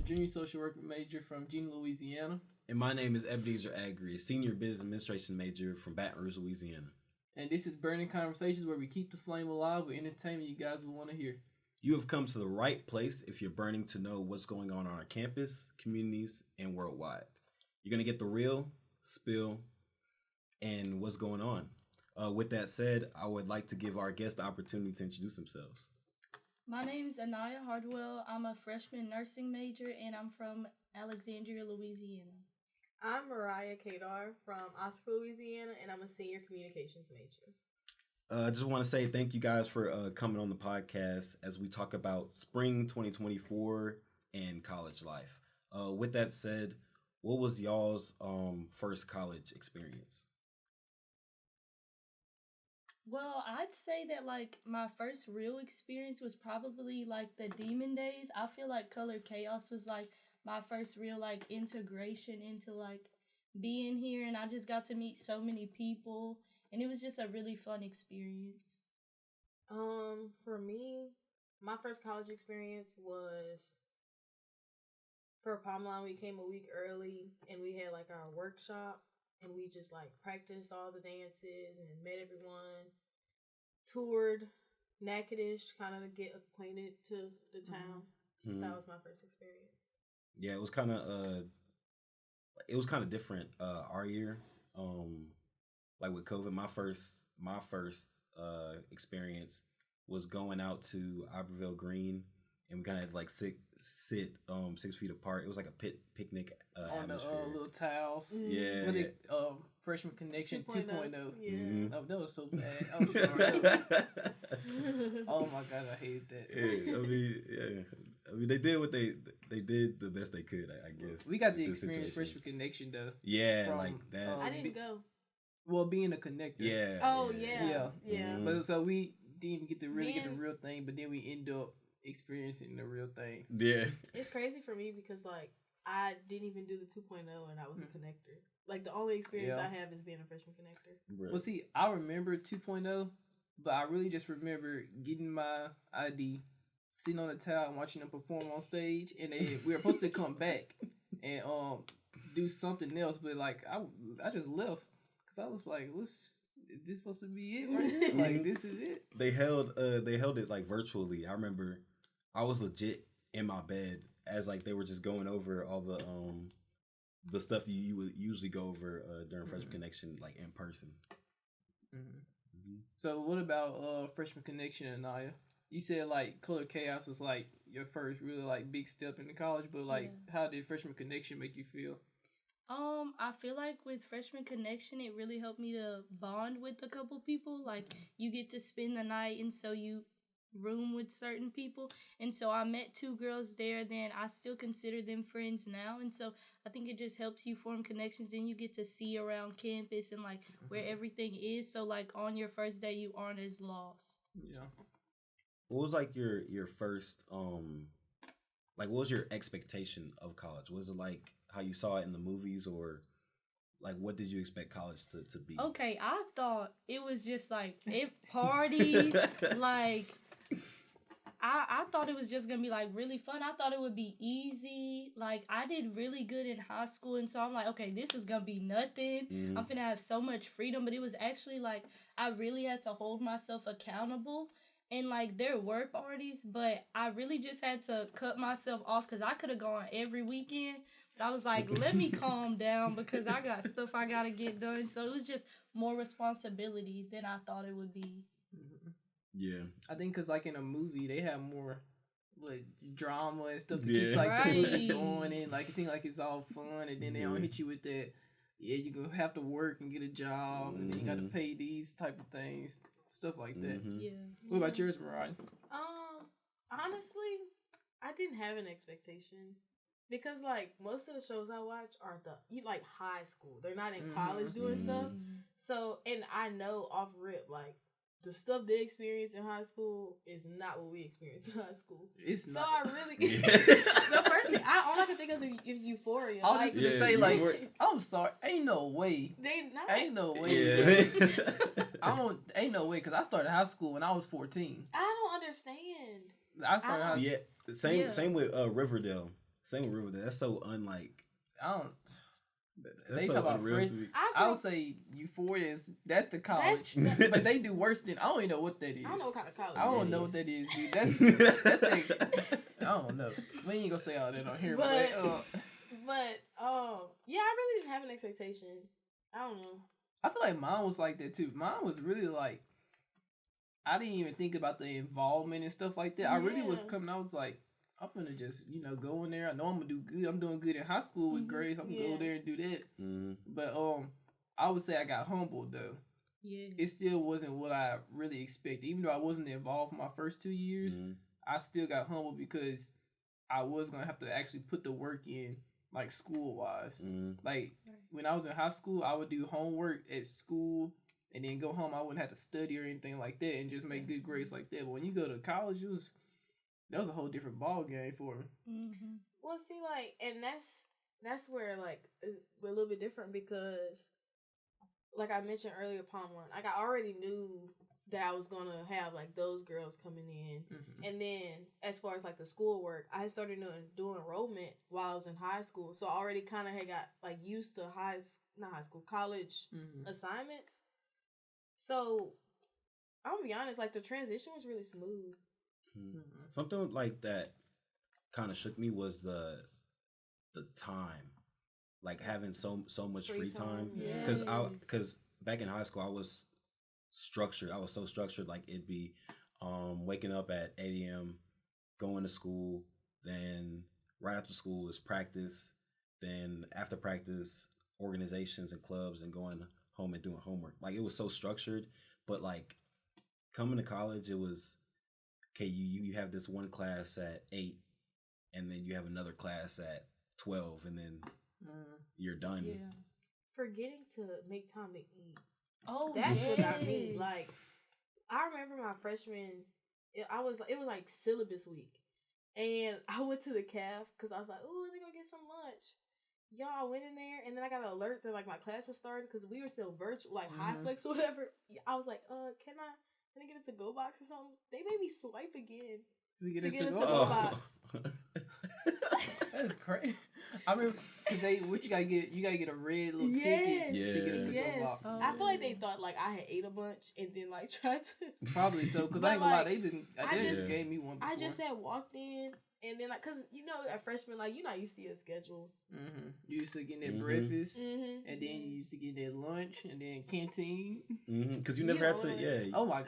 junior social work major from Gene, Louisiana. And my name is Ebenezer Aggrey, a senior business administration major from Baton Rouge, Louisiana. And this is Burning Conversations, where we keep the flame alive with entertainment you guys will want to hear. You have come to the right place if you're burning to know what's going on our campus, communities, and worldwide. You're going to get the real, spill, and what's going on. With that said, I would like to give our guests the opportunity to introduce themselves. My name is Aaniyah Hardwell. I'm a freshman nursing major, and I'm from Alexandria, Louisiana. I'm Mariah Kador from Oscar, Louisiana, and I'm a senior communications major. I just want to say thank you guys for coming on the podcast as we talk about spring 2024 and college life. With that said, what was y'all's first college experience? Well, I'd say that, like, my first real experience was probably, like, the Demon Days. I feel like Color Chaos was, like, my first real, like, integration into, like, being here. And I just got to meet so many people. And it was just a really fun experience. For me, my first college experience was for Palm we came a week early. And we had, like, our workshop. And we just, like, practiced all the dances and met everyone, toured Natchitoches, kind of get acquainted to the town. Mm-hmm. That was my first experience. Yeah, it was kind of different our year. Like with COVID, my first experience was going out to Iberville Green, and we kind of had like sit 6 feet apart. It was like a picnic on atmosphere. The little towels. Mm-hmm. Yeah. With it, freshman connection 2.0. Yeah. Mm-hmm. Oh, that was so bad. I'm sorry. Oh my god, I hated that. I mean, they did what they did the best they could. I guess we got the experience freshman connection though. Yeah, like that. I didn't go. Well, being a connector. Yeah. Oh yeah. Mm-hmm. But so we didn't get to really get the real thing, but then we end up experiencing the real thing. Yeah. It's crazy for me because like I didn't even do the 2.0 and I was a connector. Like the only experience I have is being a freshman connector. Right. Well, see, I remember 2.0, but I really just remember getting my ID, sitting on the towel and watching them perform on stage, and then we were supposed to come back and do something else, but like I just left because I was like, is this supposed to be it right here? Like this is it. They held it like virtually. I remember I was legit in my bed as like they were just going over all the stuff that you would usually go over during freshman connection, like in person. Mm-hmm. So what about freshman connection, Aaniyah? You said like Color Chaos was like your first really like big step into college, but like how did freshman connection make you feel? I feel like with freshman connection, it really helped me to bond with a couple people. Like you get to spend the night, and so you room with certain people, and so I met 2 girls there. Then I still consider them friends now, and so I think it just helps you form connections. Then you get to see around campus and like where everything is, so like on your first day you aren't as lost. Yeah. What was like your first like what was your expectation of college? Was it like how you saw it in the movies, or like what did you expect college to be? Okay, I thought it was just like parties, like I thought it was just gonna be like really fun. I thought it would be easy. Like I did really good in high school, and so I'm like, okay, this is gonna be nothing. I'm gonna have so much freedom, but it was actually like I really had to hold myself accountable. And like there were parties, but I really just had to cut myself off because I could have gone every weekend. But I was like, let me calm down because I got stuff I gotta get done. So it was just more responsibility than I thought it would be. Mm-hmm. Yeah, I think because like in a movie they have more like drama and stuff to keep like going, and like it seems like it's all fun, and then they don't hit you with that. Yeah, you gonna have to work and get a job, and then you got to pay these type of things, stuff like that. Yeah. What about yours, Mariah? Honestly, I didn't have an expectation because like most of the shows I watch are like high school. They're not in college doing stuff. So, and I know off rip like the stuff they experience in high school is not what we experience in high school. It's so not. I really the first thing all I can think of is Euphoria. I was like, just say like, I'm sorry, ain't no way. They not. Ain't no way. Yeah. Ain't no way because I started high school when I was 14. I don't understand. I started high school. Yeah, same with Riverdale. Same with Riverdale. That's so unlike. I don't. That's They so talk about unreal fresh. to me. I would say Euphoria is that's the college, but they do worse than I don't even know what that is. I don't know what kind of college. I don't that know is. what that is, dude. That's the. I don't know. We ain't gonna say all that on here, But yeah, I really didn't have an expectation. I don't know. I feel like mine was like that too. Mine was really like I didn't even think about the involvement and stuff like that. I really was Yeah. coming. I was like, I'm gonna just go in there. I know I'm gonna do good. I'm doing good in high school with grades. I'm gonna go Yeah. there and do that. Mm-hmm. But I would say I got humbled though. Yeah. It still wasn't what I really expected. Even though I wasn't involved for my first 2 years, Mm-hmm. I still got humbled because I was gonna have to actually put the work in, like school wise. Mm-hmm. Like when I was in high school, I would do homework at school and then go home. I wouldn't have to study or anything like that and just make good grades like that. But when you go to college, that was a whole different ball game for me. Mm-hmm. Well, see, like, and that's where like we're a little bit different because, like I mentioned earlier, Palm One, like I already knew that I was gonna have like those girls coming in, and then as far as like the schoolwork, I had started doing enrollment while I was in high school, so I already kind of had got like used to college assignments. So I'm gonna be honest, like the transition was really smooth. Something like that kind of shook me was the time, like having so much free time. Yes. Because back in high school I was structured. I was so structured. Like it'd be waking up at 8 a.m., going to school, then right after school is practice, then after practice organizations and clubs, and going home and doing homework. Like it was so structured. But like coming to college, it was okay. You have this one class at 8, and then you have another class at 12, and then you're done. Yeah. Forgetting to make time to eat. Oh, That's what got me. yes. Like, I remember my freshman, it was like syllabus week, and I went to the caf because I was like, "Ooh, let me go get some lunch." Y'all, I went in there, and then I got an alert that like my class was starting because we were still virtual, like high flex or whatever. I was like, can I get a to-go box or something? They made me swipe again To get to a get a to-go to-go box. box. That's crazy. I remember because you gotta get a red little ticket Yes, to get a to-go yes. box. I feel like they thought like I had ate a bunch and then like tried to. Probably so, because But, I ain't gonna lie, like, they didn't. I They just- just gave me one before. I just had walked in and then like, cause at freshman like you're not used to your schedule. You used to get that breakfast, Mm-hmm. and then you used to get that lunch, and then canteen. Because you never had to. Yeah. Oh my!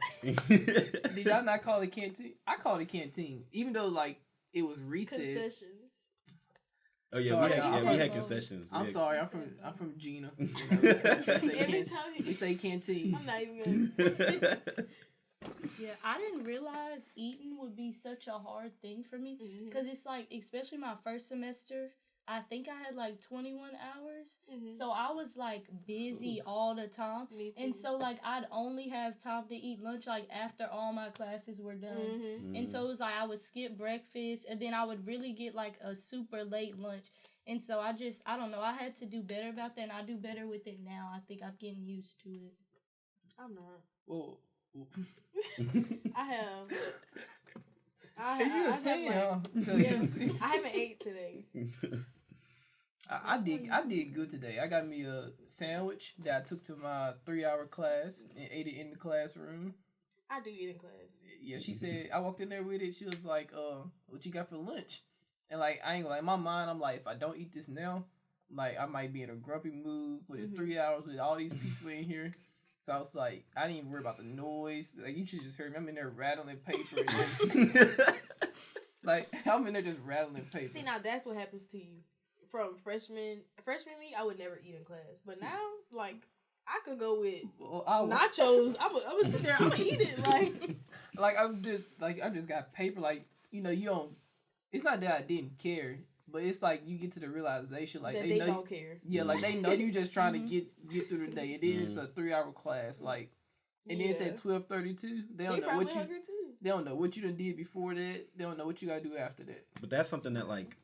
Did y'all not call it canteen? I called it canteen, even though like it was recess. Concessions. Oh yeah, Sorry, we had concessions. I'm Yeah. sorry, I'm from Gina. We Every say, time we say canteen. I'm not even gonna. Yeah, I didn't realize eating would be such a hard thing for me because it's like, especially my first semester, I think I had like 21 hours. So I was like busy all the time. Me too. And so like I'd only have time to eat lunch like after all my classes were done. And so it was like I would skip breakfast and then I would really get like a super late lunch. And so I don't know, I had to do better about that, and I do better with it now. I think I'm getting used to it. I'm not. Well, I have. you were saying, huh? I haven't ate today. I did good today. I got me a sandwich that I took to my 3-hour class and ate it in the classroom. I do eat in class. Yeah, she said, I walked in there with it. She was like, what you got for lunch? And like, I ain't gonna, like, in my mind, I'm like, if I don't eat this now, like, I might be in a grumpy mood for this 3 hours with all these people in here. So I was like, I didn't even worry about the noise. Like, you should just hear me. I'm in there rattling paper. Like, I'm in there just rattling paper. See, now that's what happens to you. From freshman week, I would never eat in class. But now, like, I could go with nachos. I'm gonna sit there. I'm gonna eat it. Like I just got paper. Like, you don't. It's not that I didn't care, but it's like you get to the realization, like that they know don't care. Yeah, like they know you just trying to get through the day. And then it's a 3-hour class, like, and then it's at 12:32. They don't know what you. Hungry too. They don't know what you done did before that. They don't know what you gotta do after that. But that's something that like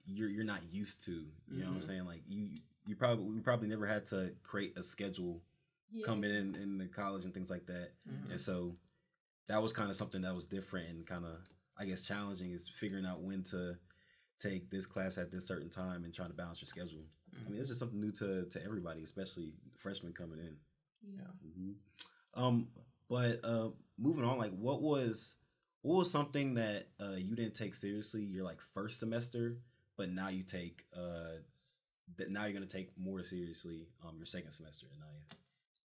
you're not used to. You know what I'm saying? Like we probably never had to create a schedule coming in the college and things like that. And so that was kind of something that was different and kind of, I guess, challenging, is figuring out when to take this class at this certain time and trying to balance your schedule. I mean, it's just something new to everybody, especially freshmen coming in. Yeah. But moving on, like what was something that you didn't take seriously your like first semester, but now you take that now you're gonna take more seriously your second semester, Aaniyah?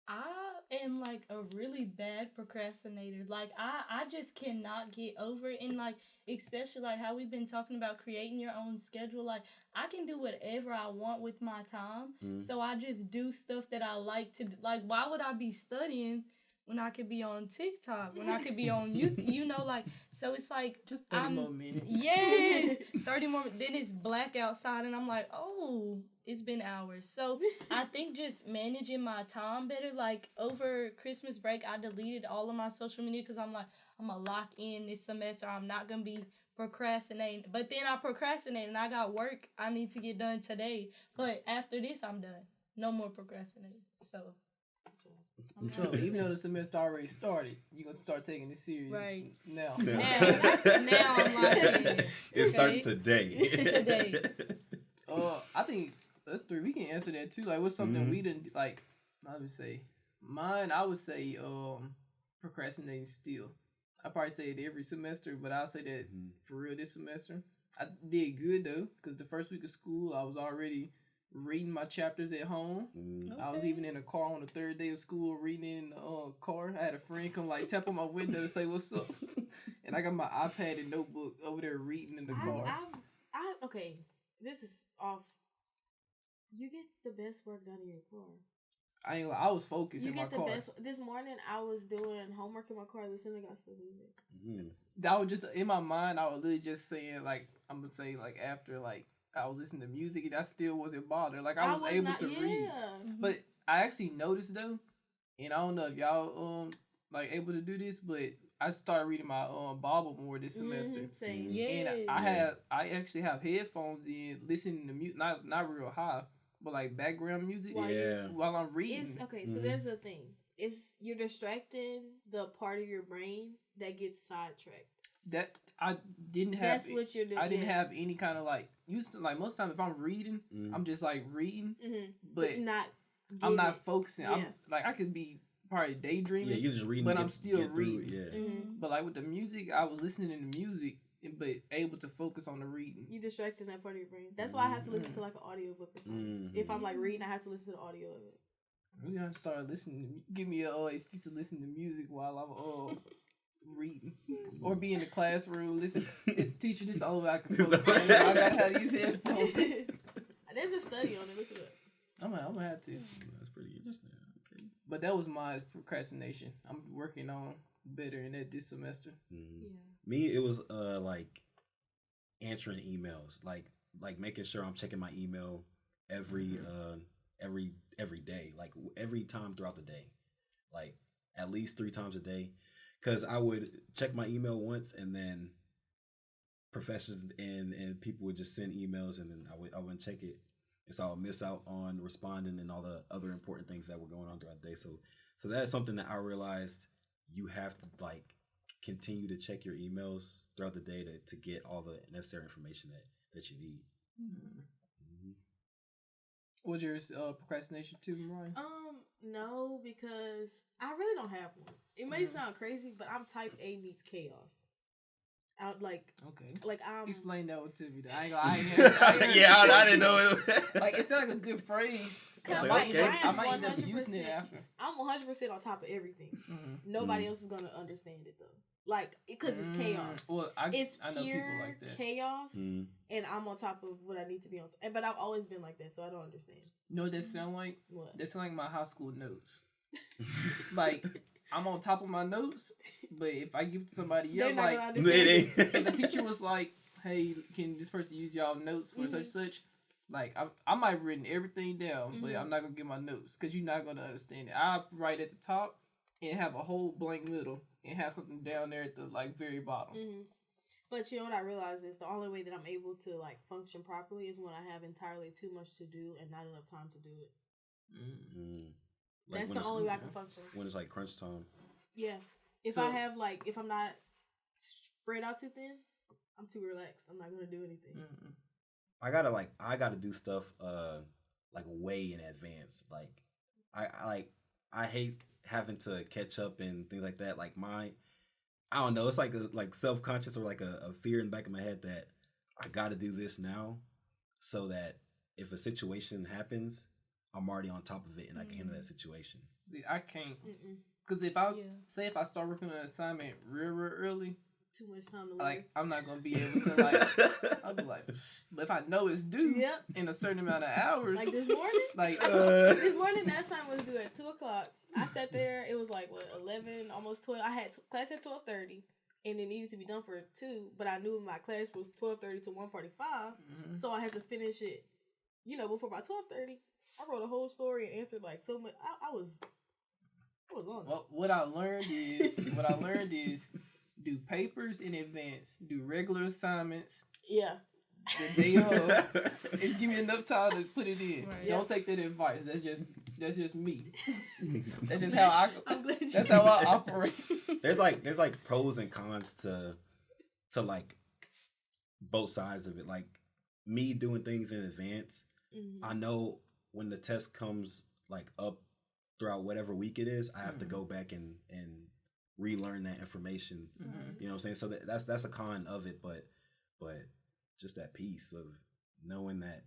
I am like a really bad procrastinator. Like I just cannot get over it, and like especially like how we've been talking about creating your own schedule. Like I can do whatever I want with my time, so I just do stuff that I like to do. Like why would I be studying when I could be on TikTok, when I could be on YouTube, you know, like, so it's like just 30 more minutes. Yes, 30 more. Then it's black outside, and I'm like, oh, it's been hours. So I think just managing my time better. Like over Christmas break, I deleted all of my social media because I'm like, I'm gonna lock in this semester. I'm not gonna be procrastinating. But then I procrastinated, and I got work I need to get done today. But after this, I'm done. No more procrastinating. So even though the semester already started, you're gonna start taking this serious right now. Now I'm like, it starts today. Today. I think that's three. We can answer that too. Like, what's something we didn't like? I would say mine. I would say procrastinating still. I probably say it every semester, but I'll say that for real this semester. I did good though, because the first week of school I was already reading my chapters at home. Okay. I was even in a car on the third day of school reading in the car. I had a friend come like tap on my window to say what's up, and I got my iPad and notebook over there reading in the car. Okay, this is off. You get the best work done in your car. I ain't. I was focused in my car. This morning I was doing homework in my car listening to gospel music. That was just in my mind. I was literally just saying like I'm gonna say like after like. I was listening to music and I still wasn't bothered. Like I was able to read. But I actually noticed though, and I don't know if y'all like able to do this, but I started reading my Bible more this semester. Same. And I actually have headphones in, listening to music, not real high, but like background music while I'm reading. So there's a thing. You're distracting the part of your brain that gets sidetracked. That I didn't have. That's what you're doing. I didn't have any kind of like used to like most time if I'm reading, I'm just like reading, but I'm not focusing. I'm like I could be probably daydreaming. Yeah, you're just reading, but I'm still reading. It, But like with the music, I was listening to music, but able to focus on the reading. You distracting that part of your brain. That's why I have to listen to like an audiobook or something. If I'm like reading, I have to listen to the audio of it. We're gonna start listening. Give me a excuse to listen to music while I'm reading or be in the classroom. Listen, teacher, this is the only way I can focus. I gotta have these headphones. There's a study on it. Look it up. I'm gonna have to. That's pretty interesting. Okay. But that was my procrastination. I'm working on better in that this semester. Me, it was like answering emails, like making sure I'm checking my email every day, like every time throughout the day, like at least 3 times a day. Because I would check my email once, and then professors and people would just send emails, and then I wouldn't check it, and so I would miss out on responding and all the other important things that were going on throughout the day. So that's something that I realized you have to like continue to check your emails throughout the day to get all the necessary information that you need. Was your procrastination too, Mariah? No, because I really don't have one. It may sound crazy, but I'm type A meets chaos. Explain that one to me. I didn't know it. Like it sounds like a good phrase. I might end up using it after. I'm 100% on top of everything. Nobody else is gonna understand it though. Like, because it's chaos. Well, it's I know pure people like that. Chaos, and I'm on top of what I need to be on. But I've always been like that, so I don't understand. You know what that sound like? What? That sound like my high school notes. Like, I'm on top of my notes, but if I give it to somebody else, like, if the teacher was like, hey, can this person use y'all notes for such, like, I might have written everything down, but I'm not going to give my notes, because you're not going to understand it. I write at the top and have a whole blank middle and have something down there at the, like, very bottom. But you know what I realized is the only way that I'm able to, like, function properly is when I have entirely too much to do and not enough time to do it. Like that's the only way I can function. When it's like crunch time. Yeah. If I'm not spread out too thin, I'm too relaxed. I'm not gonna do anything. Mm-mm. I gotta do stuff like way in advance. Like I hate having to catch up and things like that. Like I don't know. It's like like self conscious or like a fear in the back of my head that I got to do this now, so that if a situation happens, I'm already on top of it and I can handle that situation. See, I can't, because if I start working on an assignment real early, too much time to like I'm not gonna be able to like. I'll be like, but if I know it's due in a certain amount of hours, like this morning, like this morning that assignment was due at 2:00. I sat there. It was like 11, almost 12. I had class at 12:30, and it needed to be done for 2. But I knew my class was 12:30 to 1:45, so I had to finish it, before by 12:30. I wrote a whole story and answered like so much. I was on. Well, what I learned is do papers in advance, do regular assignments. Yeah. The day of, and give me enough time to put it in. Right. Don't take that advice. That's just me. That's just how I operate. There's like pros and cons to like both sides of it. Like me doing things in advance, I know when the test comes like up throughout whatever week it is, I have to go back and relearn that information. You know what I'm saying? So that's a con of it, but just that piece of knowing that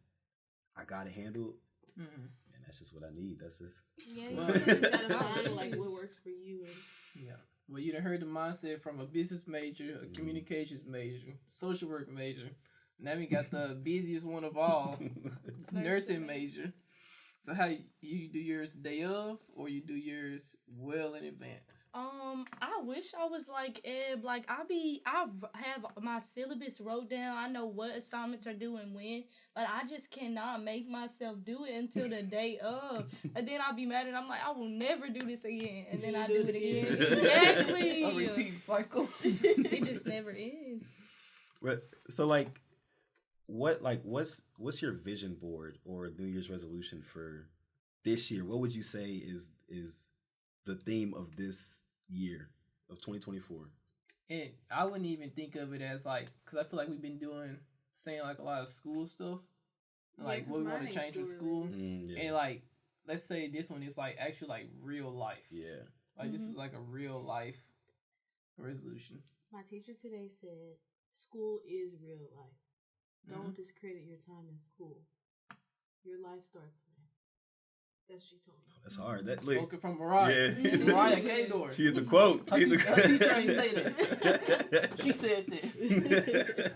I got it handled, and that's just what I need. That's just you just gotta find like what works for you. Yeah. Well, you done heard the mindset from a business major, a communications major, social work major. Now we got the busiest one of all, nursing major. So how you do yours day of, or you do yours well in advance? I wish I was like Eb. Like I have my syllabus wrote down. I know what assignments are due and when, but I just cannot make myself do it until the day of, and then I'll be mad and I'm like, I will never do this again, and then I do it again. Exactly. A repeat cycle. It just never ends. But so like. What's your vision board or New Year's resolution for this year? What would you say is the theme of this year of 2024? And I wouldn't even think of it as like, because I feel like we've been saying like a lot of school stuff, like what we want to change with school, and like let's say this one is like actually like real life. Yeah, like this is like a real life resolution. My teacher today said, "School is real life. Don't discredit your time in school. Your life starts there." That's what she told me. That's hard. That's spoken from Mariah. Yeah. Mariah Kador. She had the quote. Her teacher ain't say that. She said that.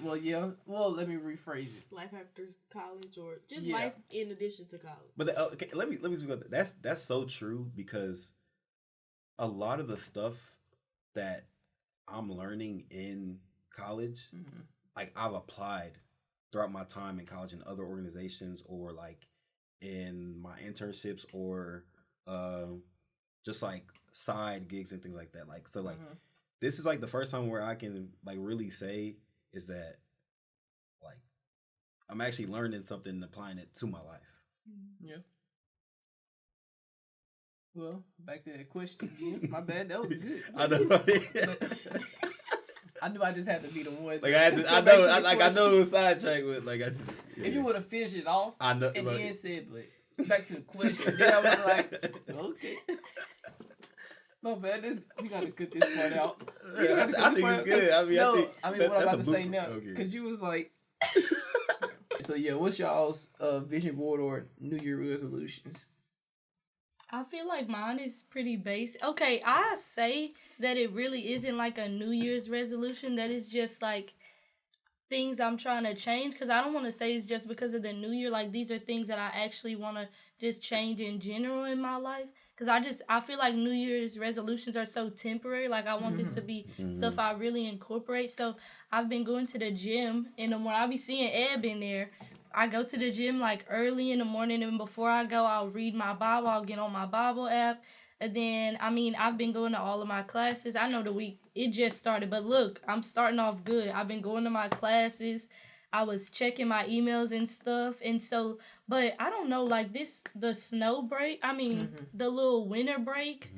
Well, yeah. Well, let me rephrase it. Life after college, or just life in addition to college. But okay, let me speak about that. That's so true, because a lot of the stuff that I'm learning in college, like I've applied throughout my time in college in other organizations, or like in my internships, or just like side gigs and things like that. Like so, like this is like the first time where I can like really say is that like I'm actually learning something and applying it to my life. Yeah. Well, back to that question again. My bad. That was good. I know. I knew I just had to be the one. Like I know it was sidetracked with like I just. Yeah. If you would have finished it off, I know, and then said, but back to the question, then I was like, okay. No, man, we gotta cut this part out. I think it's good. I mean, what I'm about to say now, because you was like. So yeah, what's y'all's vision board or New Year resolutions? I feel like mine is pretty basic. Okay, I say that it really isn't like a New Year's resolution. That is just like things I'm trying to change, because I don't want to say it's just because of the New Year. Like these are things that I actually want to just change in general in my life. Because I feel like New Year's resolutions are so temporary. Like I want this to be stuff I really incorporate. So I've been going to the gym, and when I be seeing Eb in there, I go to the gym like early in the morning, and before I go, I'll read my Bible. I'll get on my Bible app. And then, I've been going to all of my classes. I know the week, it just started, but look, I'm starting off good. I've been going to my classes. I was checking my emails and stuff, and so, but I don't know, like the snow break, the little winter break,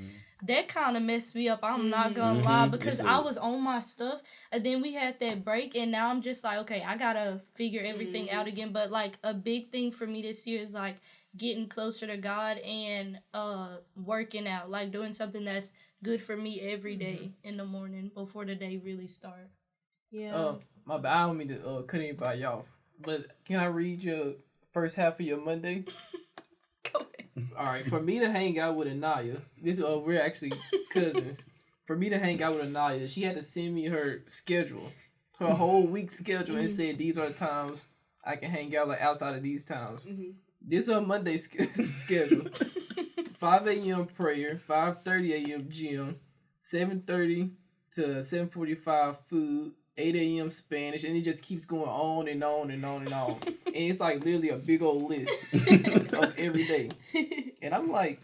that kind of messed me up. I'm not gonna lie, because I was on my stuff, and then we had that break, and now I'm just like, okay, I gotta figure everything out again. But like a big thing for me this year is like getting closer to God and working out, like doing something that's good for me every day in the morning before the day really start. Yeah. My bad. I don't mean to cut anybody off, but can I read your first half of your Monday? Go ahead. All right. For me to hang out with Aaniyah, we're actually cousins. For me to hang out with Aaniyah, she had to send me her schedule, her whole week schedule, and said these are the times I can hang out, like outside of these times. This is her Monday schedule: 5 a.m. prayer, 5:30 a.m. gym, 7:30 to 7:45 food, 8 a.m. Spanish, and it just keeps going on and on and on and on. And it's like literally a big old list of every day. And I'm like,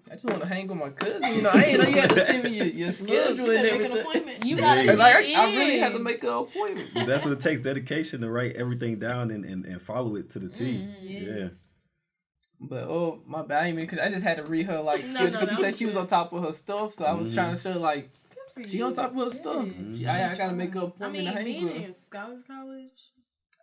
I just want to hang with my cousin. You know, I ain't know you had to send me your schedule. Look, and you everything. make an appointment. You gotta I really had to make an appointment. That's what it takes, dedication to write everything down and follow it to the T. Yeah. But my bad, because I just had to read her like schedule because she said she was on top of her stuff, so I was trying to show like she on top of her stuff. I gotta make an appointment to hang being with her. in Scholars College.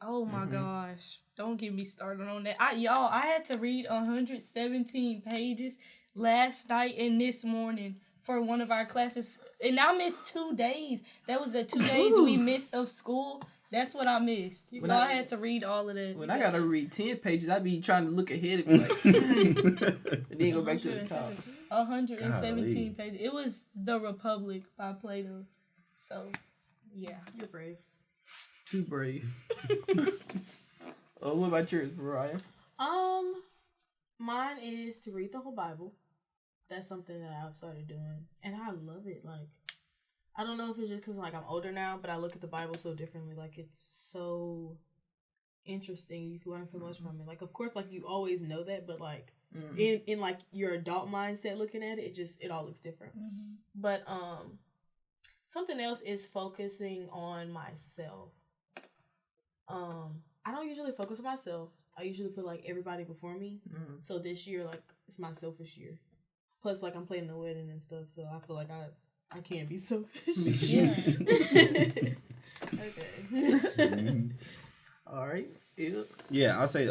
Oh my gosh. Don't get me started on that. I had to read 117 pages last night and this morning for one of our classes. And I missed 2 days. That was the 2 days we missed of school. That's what I missed. So I had to read all of that. When I gotta read 10 pages, I be trying to look ahead and be like, and then go back to the top. 117 pages. It was The Republic by Plato. So, yeah. You're brave. Too brave. What about yours, Mariah? Mine is to read the whole Bible. That's something that I've started doing, and I love it. Like, I don't know if it's just because like I'm older now, but I look at the Bible so differently. Like, it's so interesting. You can learn so much from it. Like, of course, like you always know that, but like in like your adult mindset looking at it, it all looks different. But something else is focusing on myself. I don't usually focus on myself. I usually put like everybody before me. So this year, like, it's my selfish year. Plus, like, I'm planning a wedding and stuff, so I feel like I can't be selfish. Yeah. Okay. All right. Yeah, I'll say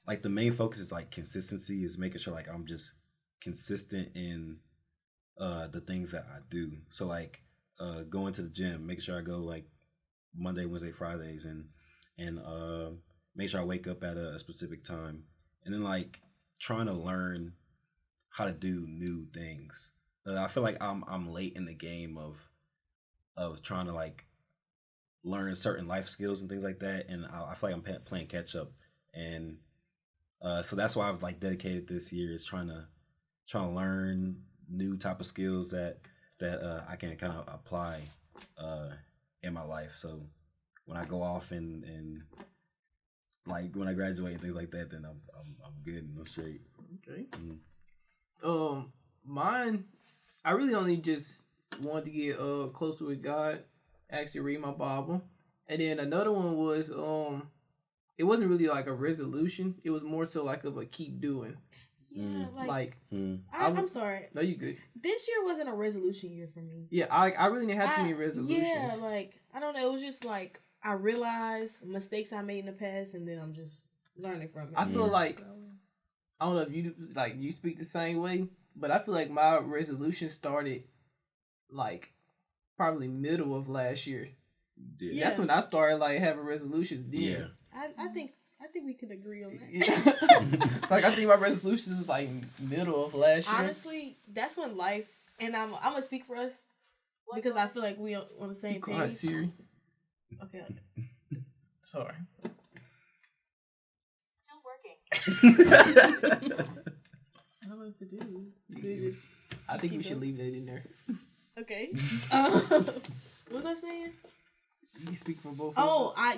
like the main focus is like consistency, is making sure like I'm just consistent in the things that I do. So like going to the gym, making sure I go like Monday, Wednesday, Fridays, and make sure I wake up at a specific time, and then like trying to learn how to do new things. I feel like I'm late in the game of trying to like learn certain life skills and things like that, and I feel like I'm playing catch up, and so that's why I've like dedicated this year is trying to learn new type of skills that I can kind of apply in my life. So when I go off and like when I graduate and things like that, then I'm good and I'm straight. Okay. Mine, I really only just wanted to get closer with God, actually read my Bible, and then another one was it wasn't really like a resolution. It was more so like of a keep doing. Yeah, I'm sorry. No, you good. This year wasn't a resolution year for me. Yeah, I really didn't have too many resolutions. Yeah, like I don't know. It was just like I realized mistakes I made in the past, and then I'm just learning from it. I feel like I don't know if you speak the same way, but I feel like my resolution started like probably middle of last year. Yeah. That's when I started like having resolutions. Then. Yeah. I think we could agree on that. Yeah. Like I think my resolutions was like middle of last year. Honestly, that's when life, and I'm gonna speak for us because I feel like we on the same page. Quiet, Siri. Okay. Sorry. Still working. I don't know what to do. I think we should leave that in there. Okay. What was I saying? You speak for both. I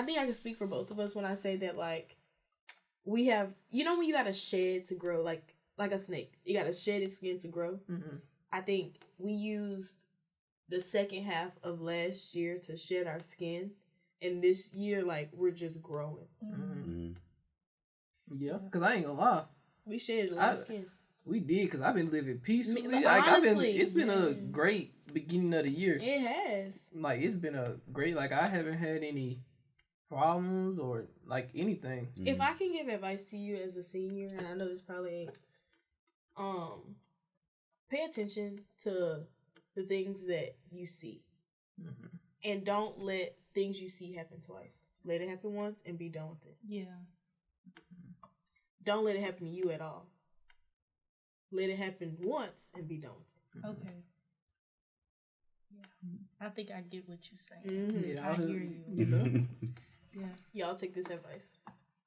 think I can speak for both of us when I say that like we have, you know, when you gotta shed to grow, like a snake, you gotta shed its skin to grow. Mm-hmm. I think we used the second half of last year to shed our skin, And this year, like, we're just growing. Yeah, because I ain't gonna lie. We shed a lot of skin. We did, because I've been living peacefully. Honestly, it's been a great beginning of the year. It has. Like, it's been a great, like, I haven't had any problems or, like, anything. If I can give advice to you as a senior, and I know this probably ain't, pay attention to the things that you see. And don't let things you see happen twice. Let it happen once and be done with it. Yeah. Don't let it happen to you at all. Let it happen once and be done with it. Okay. Yeah. I think I get what you're saying. Mm-hmm. Yeah, I hear you. Yeah. Y'all take this advice.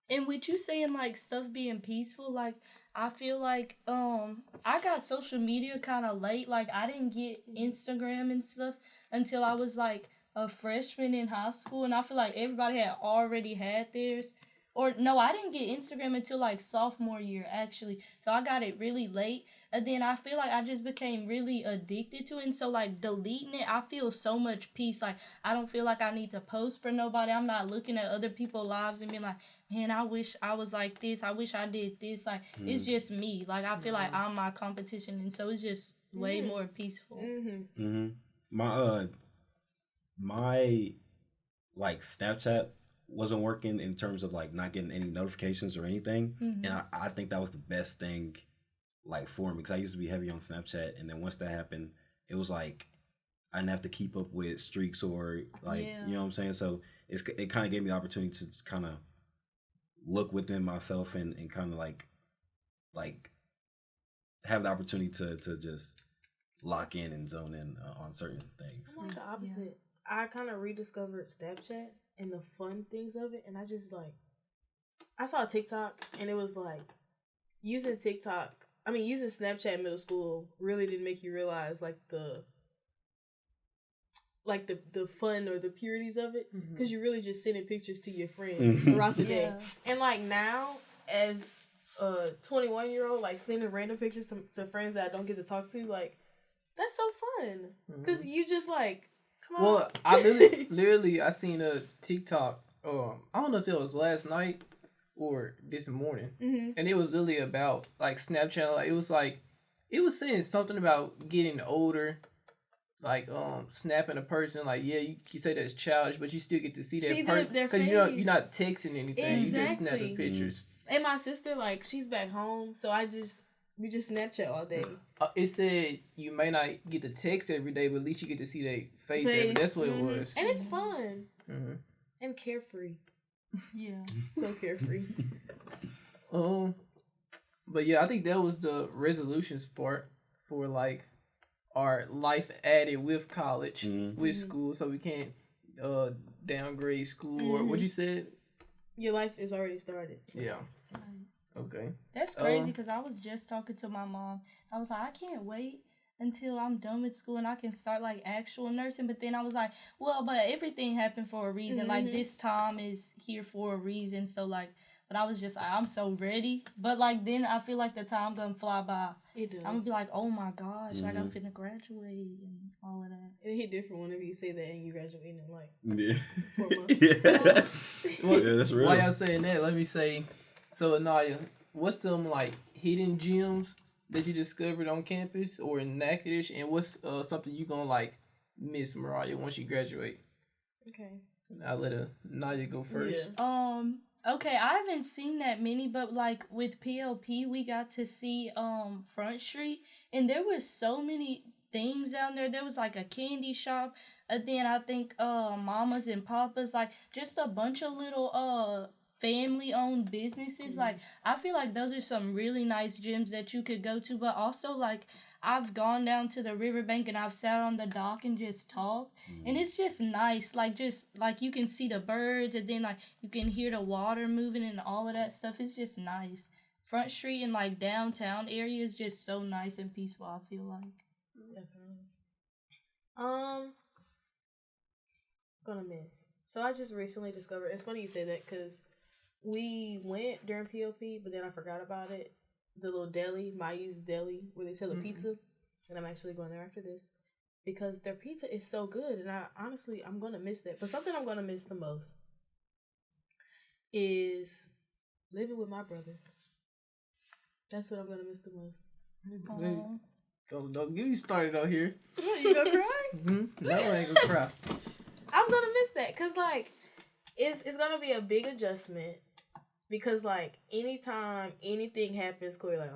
And with you saying like stuff being peaceful, like I feel like I got social media kind of late. Like I didn't get Instagram and stuff until I was like a freshman in high school, and I feel like everybody had already had theirs. Or no, I didn't get Instagram until like sophomore year actually. So I got it really late. And then I feel like I just became really addicted to it. And so like deleting it, I feel so much peace. Like I don't feel like I need to post for nobody. I'm not looking at other people's lives and being like, man, I wish I was like this. I wish I did this. Like it's just me. Like I feel like I'm my competition. And so it's just way more peaceful. My like Snapchat wasn't working in terms of like not getting any notifications or anything, and I think that was the best thing like for me, because I used to be heavy on Snapchat, and then once that happened, it was like I didn't have to keep up with streaks or like you know what I'm saying. So it kind of gave me the opportunity to just kind of look within myself and kind of like have the opportunity to just lock in and zone in on certain things. I'm like the opposite. I kind of rediscovered Snapchat and the fun things of it, and I just like, I saw a TikTok, and it was like, using Snapchat in middle school really didn't make you realize like the fun or the purities of it, because you're really just sending pictures to your friends throughout the day. And like now, as a 21-year-old, like sending random pictures to friends that I don't get to talk to, like that's so fun, because you just like. Well, I literally I seen a TikTok. I don't know if it was last night or this morning, and it was literally about like Snapchat. Like, it was saying something about getting older, like snapping a person. Like you say that's childish, but you still get to see that person because you're not texting anything. You just snapping pictures. And my sister, like, she's back home, so we just Snapchat all day. It said you may not get to text every day, but at least you get to see their face. Every, that's what it was. And it's fun. And carefree. Yeah. So carefree. But yeah, I think that was the resolutions part for like our life added with college, with school, so we can't downgrade school or what you said. Your life is already started. So. Yeah. Okay. That's crazy because I was just talking to my mom. I was like, I can't wait until I'm done with school and I can start like actual nursing. But then I was like, well, but everything happened for a reason. Like this time is here for a reason. So like, but I was just like, I'm so ready. But like then I feel like the time gonna fly by. It does. I'm gonna be like, oh my gosh, like I'm finna graduate and all of that. It hit different whenever you say that and you graduate in like 4 months. Well, that's real. While y'all saying that, let me say, so Aaniyah, what's some like hidden gems that you discovered on campus or in Natchitoches, and what's something you gonna like miss, Mariah, once you graduate? Okay. I'll let Aaniyah go first. Yeah. Okay, I haven't seen that many, but like with PLP, we got to see Front Street, and there were so many things down there. There was like a candy shop, and then I think Mamas and Papas, like just a bunch of little family owned businesses. Like I feel like those are some really nice gyms that you could go to, but also like I've gone down to the riverbank and I've sat on the dock and just talked, and it's just nice. Like just like you can see the birds, and then like you can hear the water moving and all of that stuff. It's just nice. Front Street and like downtown area is just so nice and peaceful, I feel like. Definitely. Gonna miss. So I just recently discovered. It's funny you say that because we went during PLP, but then I forgot about it. The little deli, Mayu's Deli, where they sell a pizza, and I'm actually going there after this. because their pizza is so good, and I'm gonna miss that. But something I'm gonna miss the most is living with my brother. That's what I'm gonna miss the most. Don't get me started out here. What, you gonna cry? No, I ain't gonna cry. I'm gonna miss that because like it's gonna be a big adjustment because like anytime anything happens, Corey like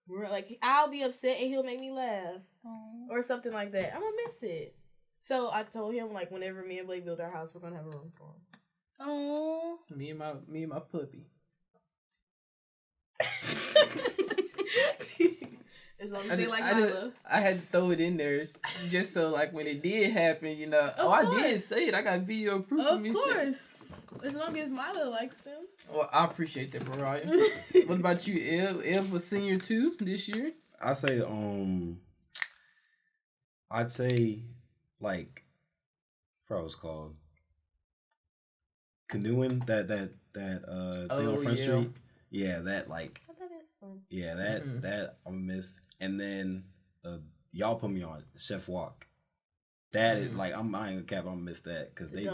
we're like I'll be upset and he'll make me laugh or something like that. I'm gonna miss it. So I told him like whenever me and Blake build our house, we're gonna have a room for him. Oh, Me and my puppy. As long as they like my love. I had to throw it in there just so like when it did happen, you know. I did say it. I got video proof of me. Of course. As long as Milo likes them. Well, I appreciate that, Mariah. What about you, Ev? Ev was senior too this year. I'd say like what was called canoeing that thing on Front Street. Yeah, that like. Yeah, that I miss. And then y'all put me on Chef Walk. That is like I ain't gonna cap. I miss that because they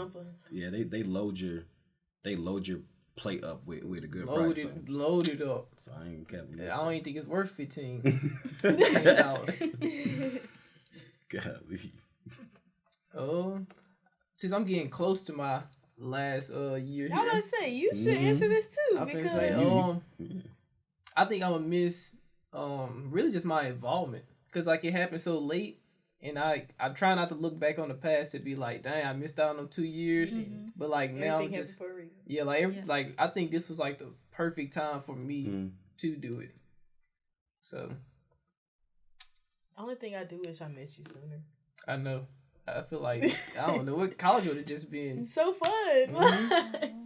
load your plate up with a good price. Load it up. So I ain't cap. I don't even think it's worth $15. Golly. Since I'm getting close to my last year here. I was gonna say you should answer this too. I because say I think I'm gonna miss really just my involvement because like it happened so late, and I try not to look back on the past and be like, dang, I missed out on 2 years. But like now I'm just for a reason. Like I think this was like the perfect time for me to do it. So the only thing I do is I met you sooner. I know. I feel like I don't know what college would have just been so fun.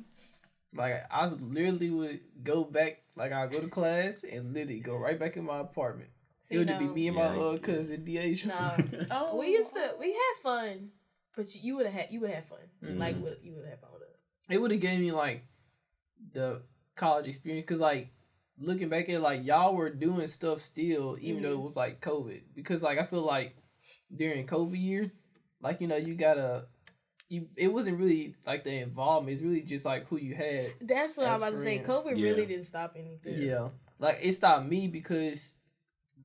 Like I literally would go back, like I go to class and literally go right back in my apartment. It would be me and my cousin DH. No, we had fun, but you would have had fun. Like you would have had fun with us. It would have gave me like the college experience because like looking back at like y'all were doing stuff still, even though it was like COVID. Because like I feel like during COVID year, like you know you gotta. It wasn't really like the involvement. It's really just like who you had. That's what I was about to say. COVID really didn't stop anything. Yeah, like it stopped me because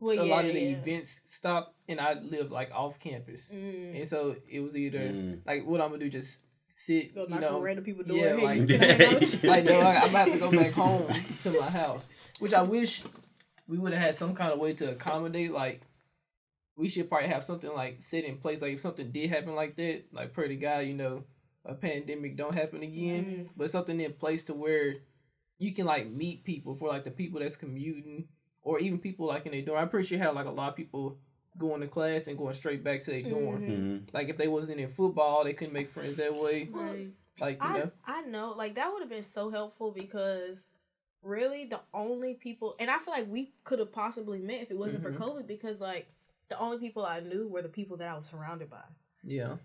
a lot of the events stopped, and I lived like off campus, and so it was either like what I'm gonna do, just sit, go knock on random people's door. Yeah, hey, like no, I'm about to go back home to my house, which I wish we would have had some kind of way to accommodate like. We should probably have something like set in place. Like if something did happen like that, like per the guy, you know, a pandemic don't happen again. But something in place to where you can like meet people for like the people that's commuting or even people like in their dorm. I'm pretty sure you had like a lot of people going to class and going straight back to their dorm. Like if they wasn't in football, they couldn't make friends that way. Right. Like you know, I know, like that would have been so helpful because really the only people, and I feel like we could have possibly met if it wasn't for COVID because like. The only people I knew were the people that I was surrounded by. Yeah.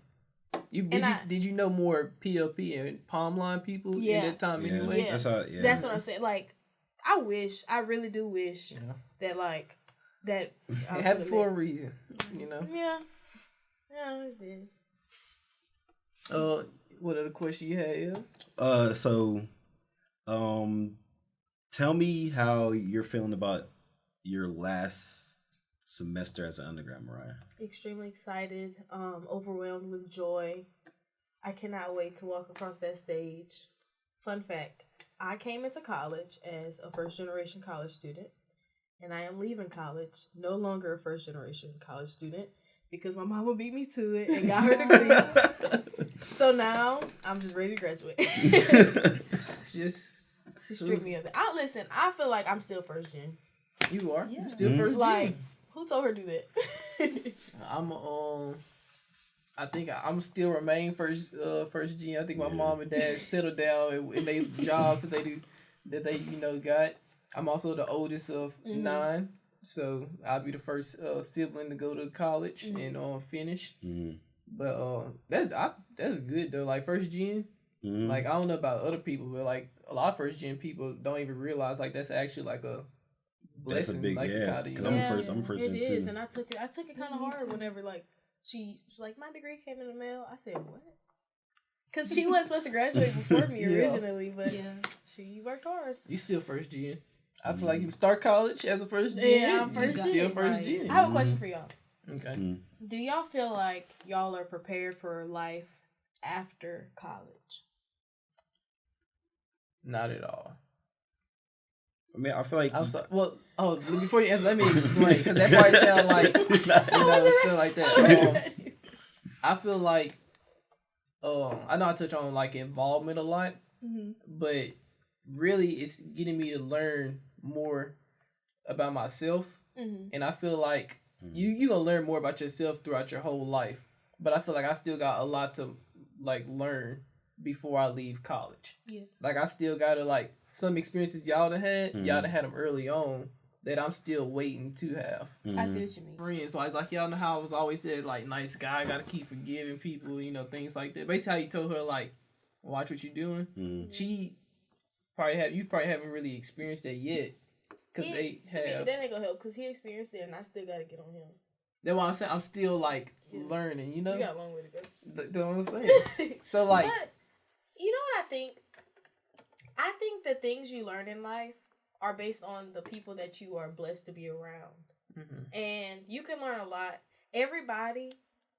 Did you know more PLP and Palmline people in that time anyway? Yeah. That's what I'm saying. Like, I really do wish that like that it happened for a reason, you know. Yeah, it did. What other question you had? Tell me how you're feeling about your last semester as an undergrad, Mariah. Extremely excited, overwhelmed with joy. I cannot wait to walk across that stage. Fun fact, I came into college as a first-generation college student, and I am leaving college, no longer a first-generation college student, because my mama beat me to it and got her degree. So now, I'm just ready to graduate. She stripped me of that. I feel like I'm still first-gen. You are? Yeah. You're still first-gen? Like, who told her to do that? I think I'm still remain first gen. I think my mom and dad settled down in their jobs that they got. I'm also the oldest of 9, so I'll be the first sibling to go to college and finish. But that's good though. Like first gen, like I don't know about other people, but like a lot of first gen people don't even realize like that's actually like a blessing. That's a big like, I'm first gen it is, too. and I took it kind of hard whenever like she was like, my degree came in the mail. I said, what? Because she wasn't supposed to graduate before me originally, but she worked hard. You still first gen. I feel like you start college as a first gen. Yeah, I'm first gen. Still first gen. I have a question for y'all. Okay. Do y'all feel like y'all are prepared for life after college? Not at all. I mean, I feel like I'm sorry. Well, before you answer, let me explain because that probably sound like stuff like that. I feel like I know I touch on like involvement a lot, but really it's getting me to learn more about myself, and I feel like you gonna learn more about yourself throughout your whole life. But I feel like I still got a lot to like learn before I leave college. Yeah. Like I still gotta like some experiences y'all done had. Y'all done had them early on that I'm still waiting to have. I see what you mean. Friends, so I was like, y'all know how I was always said like nice guy, gotta keep forgiving people, you know, things like that. Basically, how you told her like, watch what you're doing. She you probably haven't really experienced that yet, because they have. To me, that ain't gonna help because he experienced it, and I still gotta get on him. That's why I'm saying I'm still like learning, you know. You got a long way to go. That's what I'm saying. So like, but you know what I think? I think the things you learn in life are based on the people that you are blessed to be around, and you can learn a lot. Everybody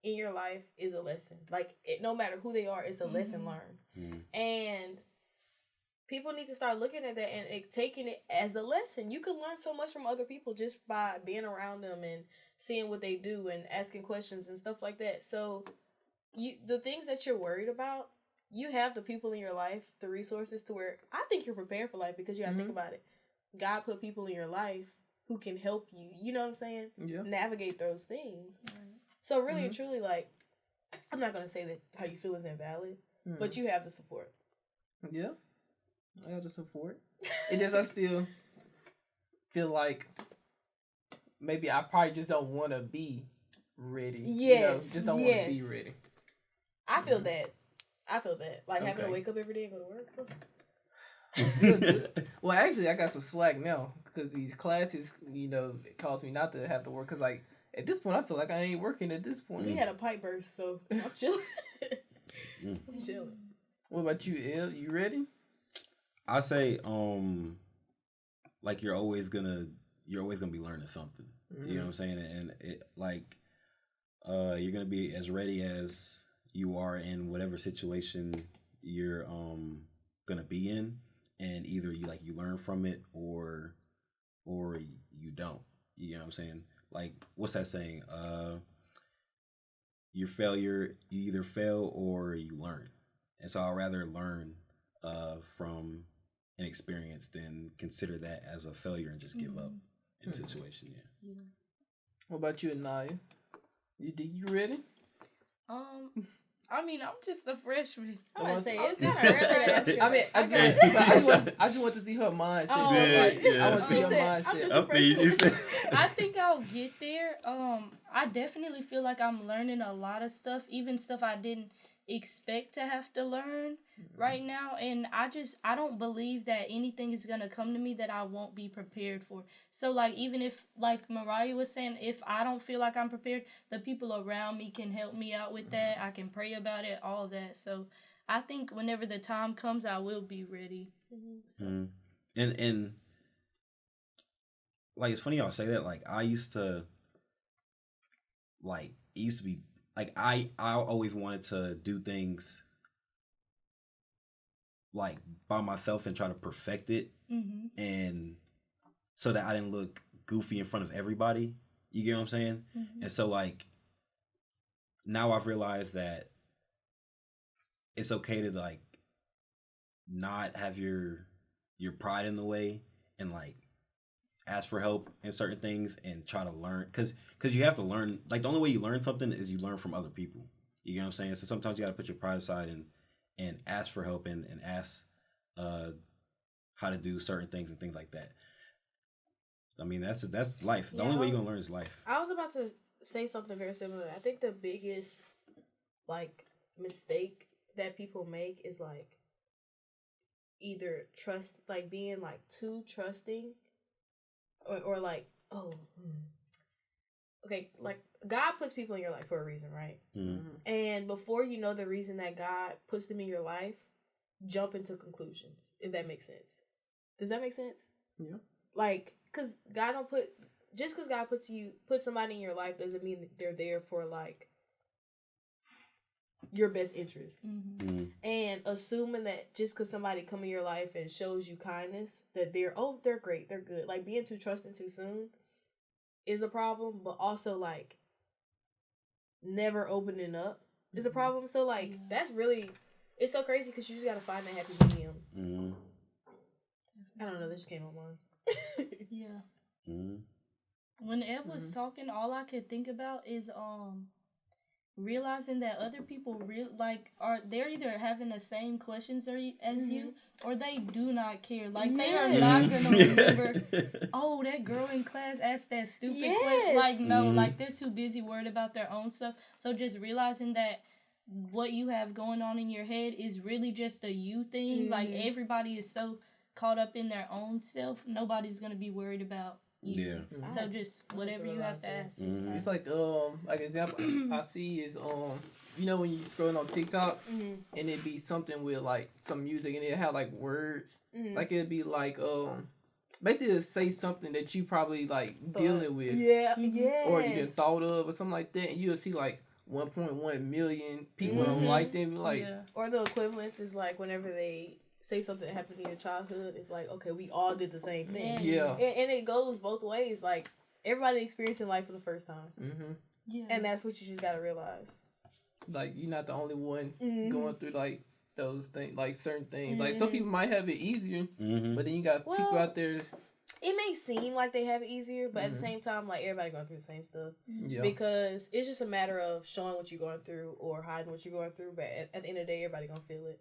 in your life is a lesson. Like no matter who they are, it's a lesson learned, and people need to start looking at that and taking it as a lesson. You can learn so much from other people just by being around them and seeing what they do and asking questions and stuff like that. So the things that you're worried about, you have the people in your life, the resources to where I think you're prepared for life because you gotta think about it. God put people in your life who can help you, you know what I'm saying? Yeah. Navigate those things. So really and truly, like, I'm not gonna say that how you feel is invalid, but you have the support. Yeah. I got the support. It just I still feel like maybe I probably just don't want to be ready. Yes, you know, just don't want to be ready. I feel that. Like having to wake up every day and go to work. Still good. Well, actually, I got some slack now because these classes, you know, it caused me not to have to work. Because like at this point, I feel like I ain't working at this point. We had a pipe burst, so I'm chilling. I'm chilling. What about you, El? You ready? I say, like you're always gonna be learning something. You know what I'm saying? And it like, you're gonna be as ready as you are in whatever situation you're gonna be in, and either you learn from it or you don't. You know what I'm saying? Like, what's that saying? You either fail or you learn. And so I'd rather learn from an experience than consider that as a failure and just give up in a situation. Yeah. What about you, Aaniyah? You think you ready? I mean, I'm just a freshman. I want to say it's kind of early to ask. I mean, I just want to see her mindset. I want to see her mindset. I think I'll get there. I definitely feel like I'm learning a lot of stuff, even stuff I didn't expect to have to learn right now, and I don't believe that anything is gonna come to me that I won't be prepared for. So like, even if, like Mariah was saying, if I don't feel like I'm prepared, the people around me can help me out with that. I can pray about it, all that. So I think whenever the time comes, I will be ready. So. And like, it's funny y'all say that. Like, I used to be like, I always wanted to do things like by myself and try to perfect it, and so that I didn't look goofy in front of everybody. You get what I'm saying? And so like, now I've realized that it's okay to like not have your pride in the way and like ask for help in certain things and try to learn, because you have to learn. Like, the only way you learn something is you learn from other people. You know what I'm saying? So sometimes you got to put your pride aside and ask for help and ask how to do certain things and things like that. I mean, that's life. The only way you're gonna learn is life. I was about to say something very similar. I think the biggest like mistake that people make is like either trust, like being like too trusting, or like, okay, like God puts people in your life for a reason, right? And before you know the reason that God puts them in your life, jump into conclusions, if that makes sense. Does that make sense? Yeah. Like, cause God don't put, just cause God put somebody in your life doesn't mean that they're there for like your best interest. And assuming that just cause somebody come in your life and shows you kindness, that they're great, they're good. Like being too trusting too soon is a problem, but also like never opening up is a problem. So like that's really, it's so crazy because you just gotta find that happy medium. I don't know, this just came on mine. Yeah. When Ed was talking, all I could think about is realizing that other people they're either having the same questions as you, or they do not care. Like they are not gonna remember. Oh, that girl in class asked that stupid question. Like no, like they're too busy worried about their own stuff. So just realizing that what you have going on in your head is really just a you thing. Like everybody is so caught up in their own self. Nobody's gonna be worried about you. Yeah. So just whatever you have to ask. It's like example I see is you know when you scrolling on TikTok and it'd be something with like some music and it had like words, like it'd be like basically to say something that you probably like dealing with, or you been thought of or something like that, and you'll see like 1.1 million people don't like them, like or the equivalence is like whenever they say something that happened in your childhood, it's like, okay, we all did the same thing. And it goes both ways. Like everybody experiencing life for the first time. And that's what you just gotta realize. Like you're not the only one going through like those things, like certain things. Like some people might have it easier, but then you got people out there. It may seem like they have it easier, but at the same time, like everybody going through the same stuff. Because it's just a matter of showing what you're going through or hiding what you're going through. But at the end of the day, everybody gonna feel it.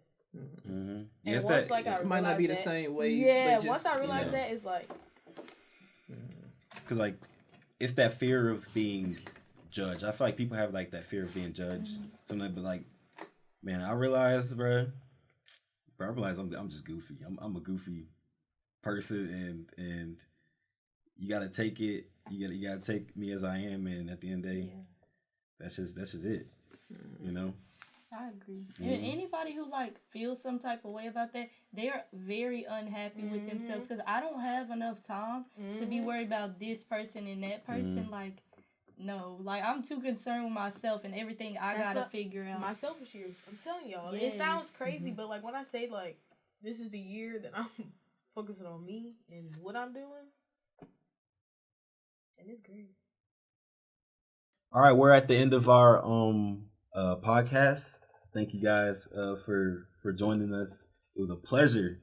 And once like I it might not be the same way. Yeah, but just, once I realized that, it's like, because like it's that fear of being judged. I feel like people have like that fear of being judged. Something, but like, man, I realized, bro, I realized I'm just goofy. I'm a goofy person, and you gotta take it. You gotta take me as I am, and at the end of the day, that's just it. You know. I agree. And anybody who like feels some type of way about that, they're very unhappy with themselves because I don't have enough time to be worried about this person and that person. Like, no, like I'm too concerned with myself and everything I gotta figure out. My selfish year. I'm telling y'all, it sounds crazy, but like when I say like this is the year that I'm focusing on me and what I'm doing, and it's great. All right, we're at the end of our podcast. Thank you guys for joining us. It was a pleasure.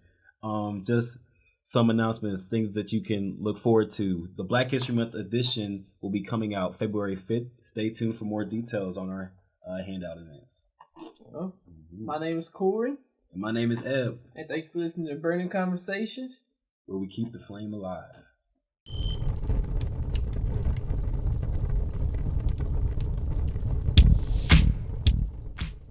Just some announcements, things that you can look forward to. The Black History Month edition will be coming out February 5th. Stay tuned for more details on our handout events. Well, my name is Corey. And my name is Eb. And thank you for listening to Burning Conversations, where we keep the flame alive.